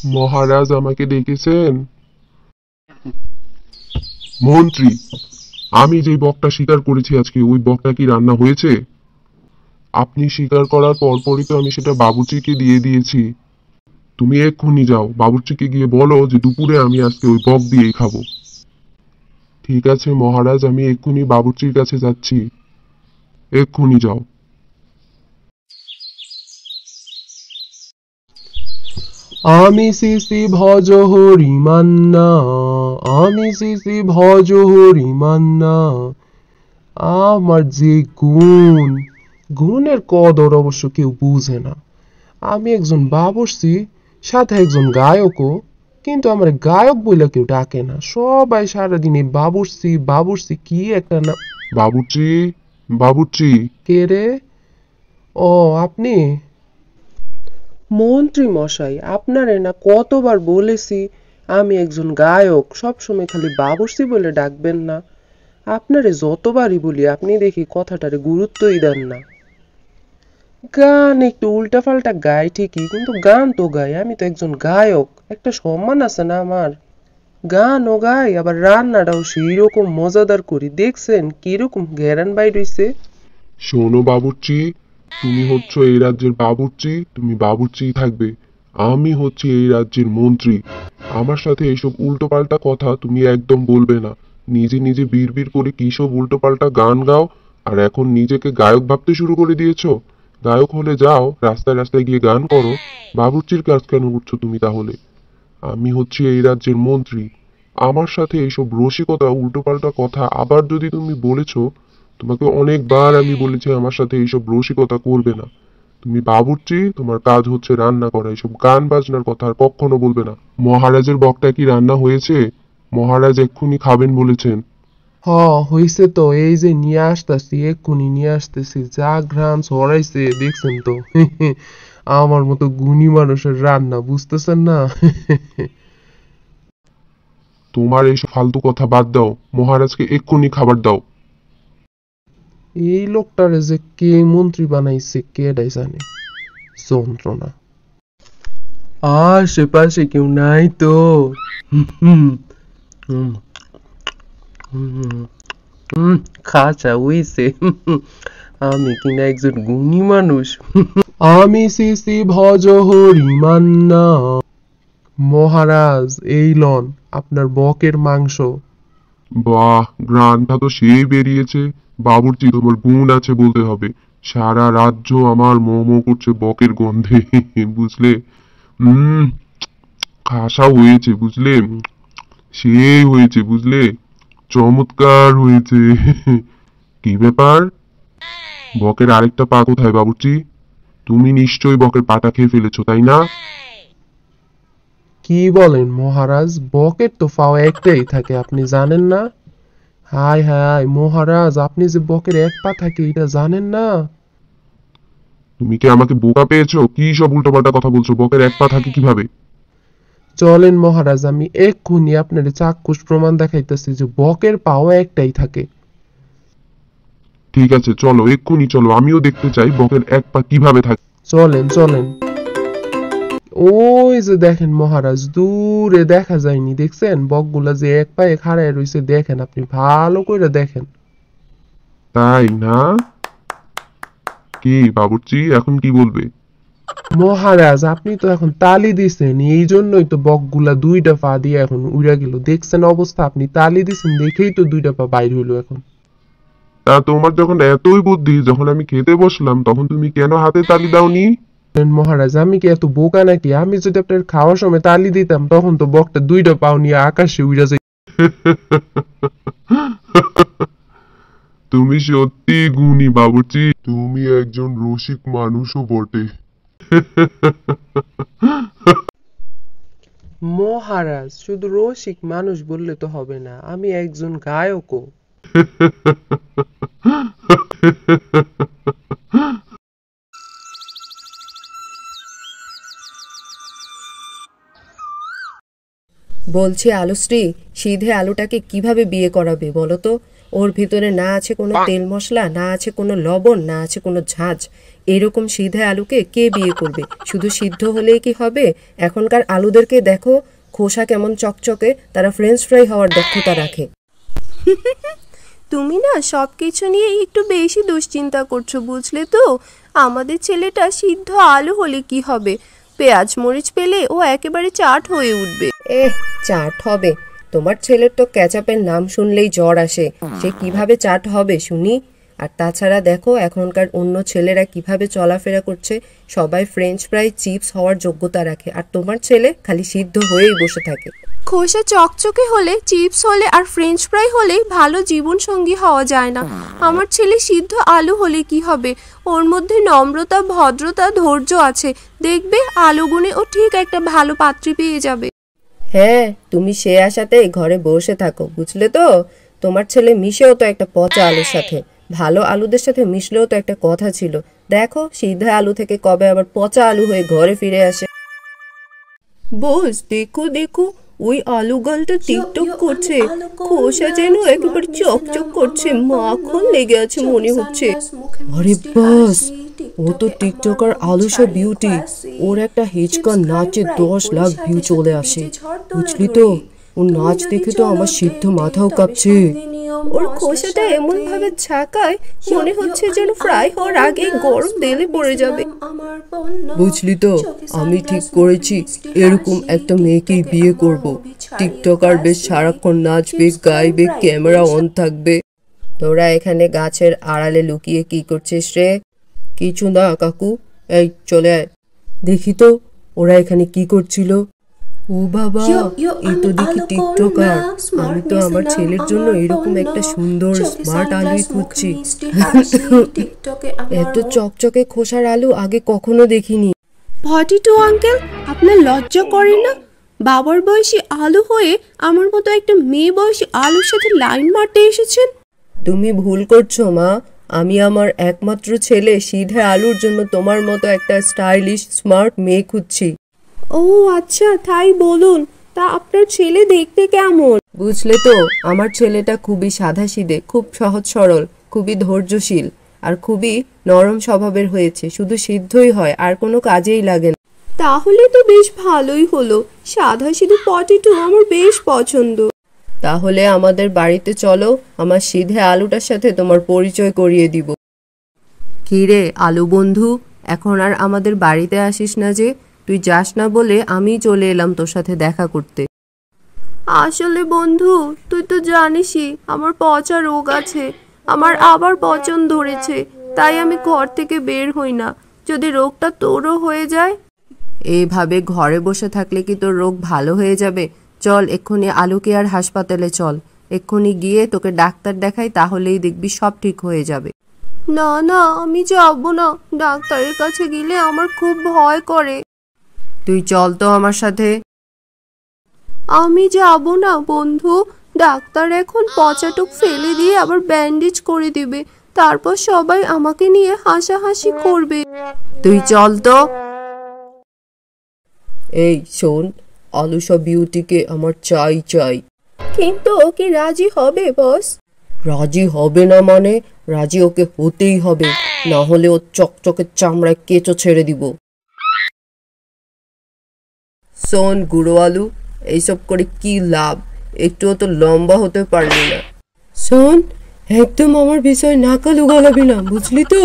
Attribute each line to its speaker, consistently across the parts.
Speaker 1: মহারাজ আমাকে ডেকেছেন? মন্ত্রী, আমি যে বকটা শিকার করেছি আজকে, ওই বকটা কি রান্না হয়েছে? আপনি শিকার করার পরপরই তো আমি সেটা বাবুর্চিকে দিয়ে দিয়েছি। তুমি এক্ষুনি যাও, বাবুর্চিকে গিয়ে বলো যে দুপুরে আমি আজকে ওই বক দিয়েই খাবো। ঠিক আছে মহারাজ, আমি এক্ষুনি বাবুর্চির কাছে যাচ্ছি। এক্ষুনি যাও।
Speaker 2: আমি শ্রী ভজ হরি মান্না, আমি শ্রী ভজ হরি মান্না। আমার যে গুণ, গুণের কদর অবশ্য কেউ বুঝে না। আমি একজন বাবুর্চি, সাথে একজন গায়কও, কিন্তু আমার গায়ক বলে কেউ ডাকে না। সবাই সারাদিন এই বাবুর্চি বাবুর্চি কি একটা না।
Speaker 1: বাবুর্চি, বাবুর্চি।
Speaker 2: কে রে? ও আপনি? মন্ত্রী মশাই, আপনারে না কতবার বলেছি আমি একজন গায়ক, সবসময় খালি বাবুর্চি বলে ডাকবেন না। আপনারে যতবারই বলি আপনি দেখি কথাটারে গুরুত্বই দেন না। গান একটু উল্টাপাল্টা গাই ঠিকই, কিন্তু গান তো গাই, আমি তো একজন গায়ক, একটা সম্মান আছে না আমার। গানও গাই, আবার রান্নাটাও সেই রকম মজাদার করি। দেখছেন কিরকম ঘেরান বাইর হইছে।
Speaker 1: শোনো বাবুর্চি, তুমি হচ্ছ এই রাজ্যের বাবুর্চি, তুমি বাবুর্চিই থাকবে। আমি হচ্ছি এই রাজ্যের মন্ত্রী। আমার সাথে এইসব উল্টোপাল্টা কথা তুমি একদম বলবে না। নিজে নিজে বিড়বিড় করে কি সব উল্টোপাল্টা গান গাও, আর এখন নিজেকে গায়ক ভাবতে শুরু করে দিয়েছো। গায়ক হলে যাও, রাস্তায় রাস্তায় গিয়ে গান করো। বাবুর্চির কাজ কেন করছো তুমি তাহলে? আমি হচ্ছি এই রাজ্যের মন্ত্রী। আমার সাথে এইসব রসিকতা উল্টোপাল্টা কথা আবার যদি তুমি বলেছো, তোমাকে অনেকবার আমি বলেছি আমার সাথে এইসব রসিকতা করবে না। তুমি বাবুর্চি, তোমার কাজ হচ্ছে রান্না করা, এইসব গান বাজনার কথা আর কখনো বলবে না। মহারাজের বকটা কি রান্না হয়েছে? মহারাজ এক্ষুনি খাবেন বলেছেন।
Speaker 2: হ, হইছে তো, এই যে নিয়ে আসতেছি, এক্ষুনি নিয়ে আসতেছি। যা ঘ্রাণ ছড়াইছে দেখছেন তো। আমার মতো গুণী মানুষের রান্না বুঝতেছেন না।
Speaker 1: তোমার এইসব ফালতু কথা বাদ দাও, মহারাজকে এক্ষুনি খাবার দাও।
Speaker 2: এই লোকটারে যে কে মন্ত্রী বানাইছে কেডাই জানে। যন্ত্রণা। আশেপাশে কেউ নাই তো? হুম, হুম, হুম, খাঁচা হইছে। আমি কিনা একজন গুণী মানুষ। আমি শ্রী ভজ হরি মান্না। মহারাজ, এই লন আপনার বকের মাংস।
Speaker 1: বাহ, ঘ্রাণটা তো সেই বেরিয়েছে। বাবুর্চি, তোমার গুণ আছে বলতে হবে। সারা রাজ্য আমার মো মো করছে বকের গন্ধে। বুঝলে? হম, খাসা হয়েছে বুঝলে, সেই হয়েছে বুঝলে, চমৎকার হয়েছে। কি ব্যাপার, বকের আরেকটা পা কোথায় বাবুর্চি? তুমি নিশ্চয়ই বকের পাটা খেয়ে ফেলেছো, তাই না?
Speaker 2: কি বলেন মহারাজ, বকের তো ফাও একটাই থাকে, আপনি জানেন না? হাই হাই মহারাজ, আপনি যে বকের এক পা থাকে এটা জানেন না?
Speaker 1: তুমি কি আমাকে বোকা পেয়েছো? কি সব উল্টোপাল্টা কথা বলছো? বকের এক পা থাকে কিভাবে?
Speaker 2: চলেন মহারাজ, আমি এক্ষুনি আপনার চাক্ষুষ প্রমাণ দেখাইতেছি যে বকের পাও একটাই থাকে।
Speaker 1: ঠিক আছে, চলো এক্ষুনি চলো, আমিও দেখতে চাই বকের এক পা কিভাবে থাকে।
Speaker 2: চলেন চলেন। ওই যে দেখেন মহারাজ, দূরে দেখা যায়নি, দেখছেন বকগুলা যে এক পায়ে খাড়ায় রইছে, দেখেন আপনি ভালো করে দেখেন।
Speaker 1: তাই না? কি বাবুর্চি, এখন কি বলবে?
Speaker 2: মহারাজ, আপনি তো এখন তালি দিছেন, এই জন্যই তো বকগুলা দুইটা পা দিয়ে এখন উড়া গেল। দেখছেন অবস্থা, আপনি তালি দিছেন দেখেই তো দুইটা পা বাইর হইলো এখন।
Speaker 1: তা তোমার যখন এতই বুদ্ধি, যখন আমি খেতে বসলাম তখন তুমি কেন হাতে তালি দাওনি?
Speaker 2: মহারাজ, আমি কি এত বোকা নাকি? আমি যদি আপনার খাওয়ার সময় তালি দিতাম তখন তো বকটা দুইটা পাও নিয়ে আকাশে উড়া যাই।
Speaker 1: তুমি সত্যি গুণী বাবুর্চি, তুমি একজন রসিক মানুষও বটে।
Speaker 2: মহারাজ, শুধু রসিক মানুষ বললে তো হবে না, আমি একজন গায়কও।
Speaker 3: বলছি আলুশ্রী, সিধে আলুটাকে কিভাবে বিয়ে করাবে বলো তো? ওর ভিতরে না আছে কোনো তেল মশলা, না আছে কোনো লবণ, না আছে কোনো ঝাঁঝ। এরকম সিধে আলুকে কে বিয়ে করবে? শুধু সিদ্ধ হলেই কি হবে? এখনকার আলুদেরকে দেখো, খোসা কেমন চকচকে, তারা ফ্রেঞ্চ ফ্রাই হওয়ার দক্ষতা রাখে।
Speaker 4: তুমি না সবকিছু নিয়ে একটু বেশি দুশ্চিন্তা করছো, বুঝলে তো? আমাদের ছেলেটা সিদ্ধ আলু হলে কি হবে? পেঁয়াজ মরিচ পেলে ও একেবারে চাট হয়ে উঠবে।
Speaker 3: চাট হবে? তোমার ছেলের তো ক্যাচাপের নাম শুনলেই জ্বর আসে, সে কিভাবে চাট হবে শুনি? আর তাছাড়া দেখো এখনকার অন্য ছেলেরা কিভাবে চলাফেরা করছে, সবাই ফ্রেঞ্চ ফ্রাই চিপস হওয়ার যোগ্যতা রাখে, আর তোমার ছেলে খালি সিদ্ধ হয়েই বসে থাকে।
Speaker 4: খোসা চকচকে হলে, চিপস হলে আর ফ্রেঞ্চ ফ্রাই হলে ভালো জীবন সঙ্গী হওয়া যায় না। আমার ছেলে সিদ্ধ আলু হলে কি হবে? ওর মধ্যে নম্রতা, ভদ্রতা, ধৈর্য আছে। দেখবে আলু গুনে ও ঠিক একটা ভালো পাত্রী পেয়ে যাবে।
Speaker 3: হ্যাঁ, তুমি সে আশাতে ঘরে বসে থাকো, বুঝলে তো? তোমার ছেলে মিশেও তো একটা পচা আলুর সাথে, ভালো আলুদের সাথে মিশলেও তো একটা কথা ছিল। দেখো সিধা আলু থেকে কবে আবার পচা আলু হয়ে ঘরে ফিরে আসে। বস দেখো দেখো, ওই আলু গালটা টিকটক করছে, খোসা যেন একেবারে চকচক করছে, মাখন লেগে আছে মনে হচ্ছে। আরে বাস, ও তো টিকটকার আলুসা বিউটি। ওর একটা হিচকা নাচে 10 লাখ ভিউ চলে আসে, বুঝলি তো? ওর নাচ দেখে তো আমার সিদ্ধ মাথাও কাঁপছে। ওর খোসাটা এমন ভাবে ছাকায় মনে হচ্ছে যেন ফ্রাই হওয়ার আগে গরম তেলে পড়ে যাবে। বুঝলি তো, আমি ঠিক করেছি এরকম একটা মেয়েকেই বিয়ে করব। টিকটকার বেশ সারাক্ষণ নাচবে, গাইবে, ক্যামেরা অন থাকবে। তোরা এখানে গাছের আড়ালে লুকিয়ে কি করছিস রে? কিছু না কাকু, এই চলে আয়। দেখি তো ওরা এখানে কি করছিল। ও বাবা, এই তো দেখি টিকটকার। আমি তো আমার ছেলের জন্য এরকম একটা সুন্দর স্মার্ট আলুই খুঁজছি। এত চকচকে খোসার আলু আগে কখনো দেখিনি।
Speaker 4: 42 আঙ্কেল, আপনার লজ্জা করে না? বাবার বয়সী আলু হয়ে আমার মতো একটা মেয়ে বয়সী আলুর সাথে লাইন মারতে এসেছেন।
Speaker 3: তুমি ভুল করছো মা, আমি আমার একমাত্র ছেলে সিধে আলুর জন্য তোমার মতো একটা স্টাইলিশ স্মার্ট মেয়ে খুঁজছি।
Speaker 4: ও আচ্ছা, তাই বলুন। তা আপনার ছেলে দেখতে কেমন?
Speaker 3: বুঝলে তো, আমার ছেলেটা খুবই সাধাসিধে, খুব সহজ সরল, খুবই ধৈর্যশীল আর খুবই নরম স্বভাবের হয়েছে। শুধু সিদ্ধই হয়, আর কোনো কাজেই লাগে না।
Speaker 4: তাহলে তো বেশ ভালোই হলো। সাদা সিধে 42 আমার বেশ পছন্দ।
Speaker 3: তাহলে আমাদের বাড়িতে চলো, আমার সিধে আলুটার সাথে তোমার পরিচয় করিয়ে দিব। কি রে আলু বন্ধু, এখন আর আমাদের বাড়িতে আসিস না যে? তুই যাস না বলে আমি চলে এলাম তোর সাথে দেখা করতে।
Speaker 4: আসলে বন্ধু, তুই তো জানিসই আমার পচা রোগ আছে। আমার আবার পচন ধরেছে, তাই আমি ঘর থেকে বের হই না। যদি রোগটা তোরও হয়ে যায়?
Speaker 3: এইভাবে ঘরে বসে থাকলে কি তোর রোগ ভালো হয়ে যাবে? চল এক্ষুনি আলু কেয়ার হাসপাতালে চল, এক্ষুনি গিয়ে তোকে ডাক্তার দেখাই, তাহলেই দেখবি সব ঠিক হয়ে যাবে।
Speaker 4: না না, আমি যাবো না। ডাক্তারের কাছে গেলে আমার খুব ভয় করে।
Speaker 3: তুই চল তো আমার সাথে।
Speaker 4: আমি যাব না বন্ধু। ডাক্তার এখন পচাটুক ফেলে দিয়ে আবার ব্যান্ডেজ করে দিবে, তারপর সবাই আমাকে নিয়ে হাসাহাসি করবে।
Speaker 3: তুই চল তো। এই শোন, আলুসা বিউটিকে আমার চাই চাই।
Speaker 4: কিন্তু ও কি রাজি হবে বস?
Speaker 3: রাজি হবে না মানে? রাজি ওকে হতেই হবে, না হলে ও চকচকে চামড়ায় কেঁচো ছেড়ে দিব। শোন গুঁড়ো আলু, এইসব করে কি লাভ? একটুও তো লম্বা হতে পারলি না। শোন, একদম আমার বিষয় নাকাল উগালাবি না, বুঝলি তো?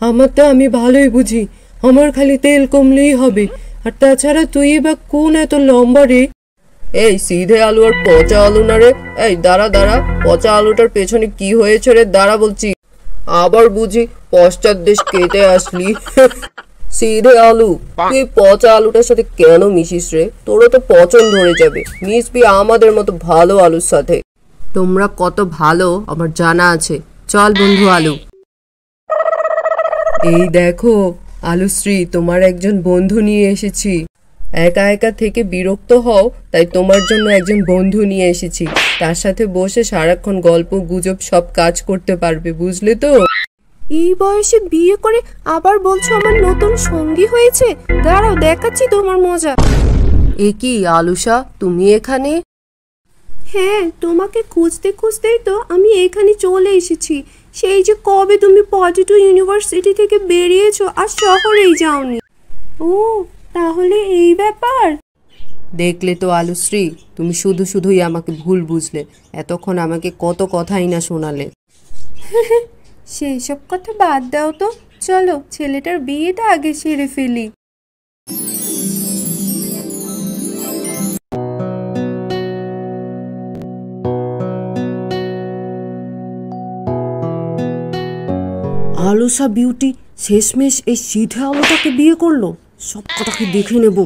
Speaker 3: আমারটা আমি ভালোই বুঝি, আমার খালি তেল কমলেই হবে। আর তাছাড়া তুই বা কোন এত লম্বা রে? এই সিধে আলু আর পচা আলু না রে? এই দাঁড়া দাঁড়া, পচা আলুটার পেছনে কি হয়েছে রে? দাঁড়া বলছি। আবার বুঝি পশ্চাৎ দেশ কেটে আসলি। সিধে আলু, তুই পচা আলুটার সাথে কেন মিশিস রে? তোরও তো পচন ধরে যাবে। মিশবি আমাদের মতো ভালো আলুর সাথে। তোমরা কত ভালো আমার জানা আছে। চল বন্ধু আলু। এই দেখো আলুশ্রী, তোমার একজন বন্ধু নিয়ে এসেছি। একা একা থেকে বিরক্ত হও, তাই তোমার জন্য একজন বন্ধু নিয়ে এসেছি। তার সাথে বসে সারাক্ষণ গল্প গুজব সব কাজ করতে পারবে, বুঝলে তো?
Speaker 4: এই বয়সে বিয়ে করে আবার বলছো আমার নতুন সঙ্গী হয়েছে? দাঁড়াও, দেখাচ্ছি তোমার মজা।
Speaker 3: এ কি আলুষা, তুমি এখানে?
Speaker 4: হ্যাঁ, তোমাকে খুঁজতে খুঁজতেই তো আমি এখানে চলে এসেছি। সেই যে কবে তুমি পটেটো ইউনিভার্সিটি থেকে বেরিয়েছো আর শহরেই যাওনি। ও, তাহলে এই ব্যাপার।
Speaker 3: দেখলে তো আলুশ্রী, তুমি শুধু শুধুই আমাকে ভুল বুঝলে। এতক্ষণ আমাকে কত কথাই না শোনালে।
Speaker 4: সেই সব কথা বাদ দাও তো, চলো ছেলেটার বিয়েটা আগে সেরে ফেলি।
Speaker 3: আলুসা বিউটি শেষমেশ এই সিধে আলোটাকে বিয়ে করলো। সব কটাকে দেখে নেব।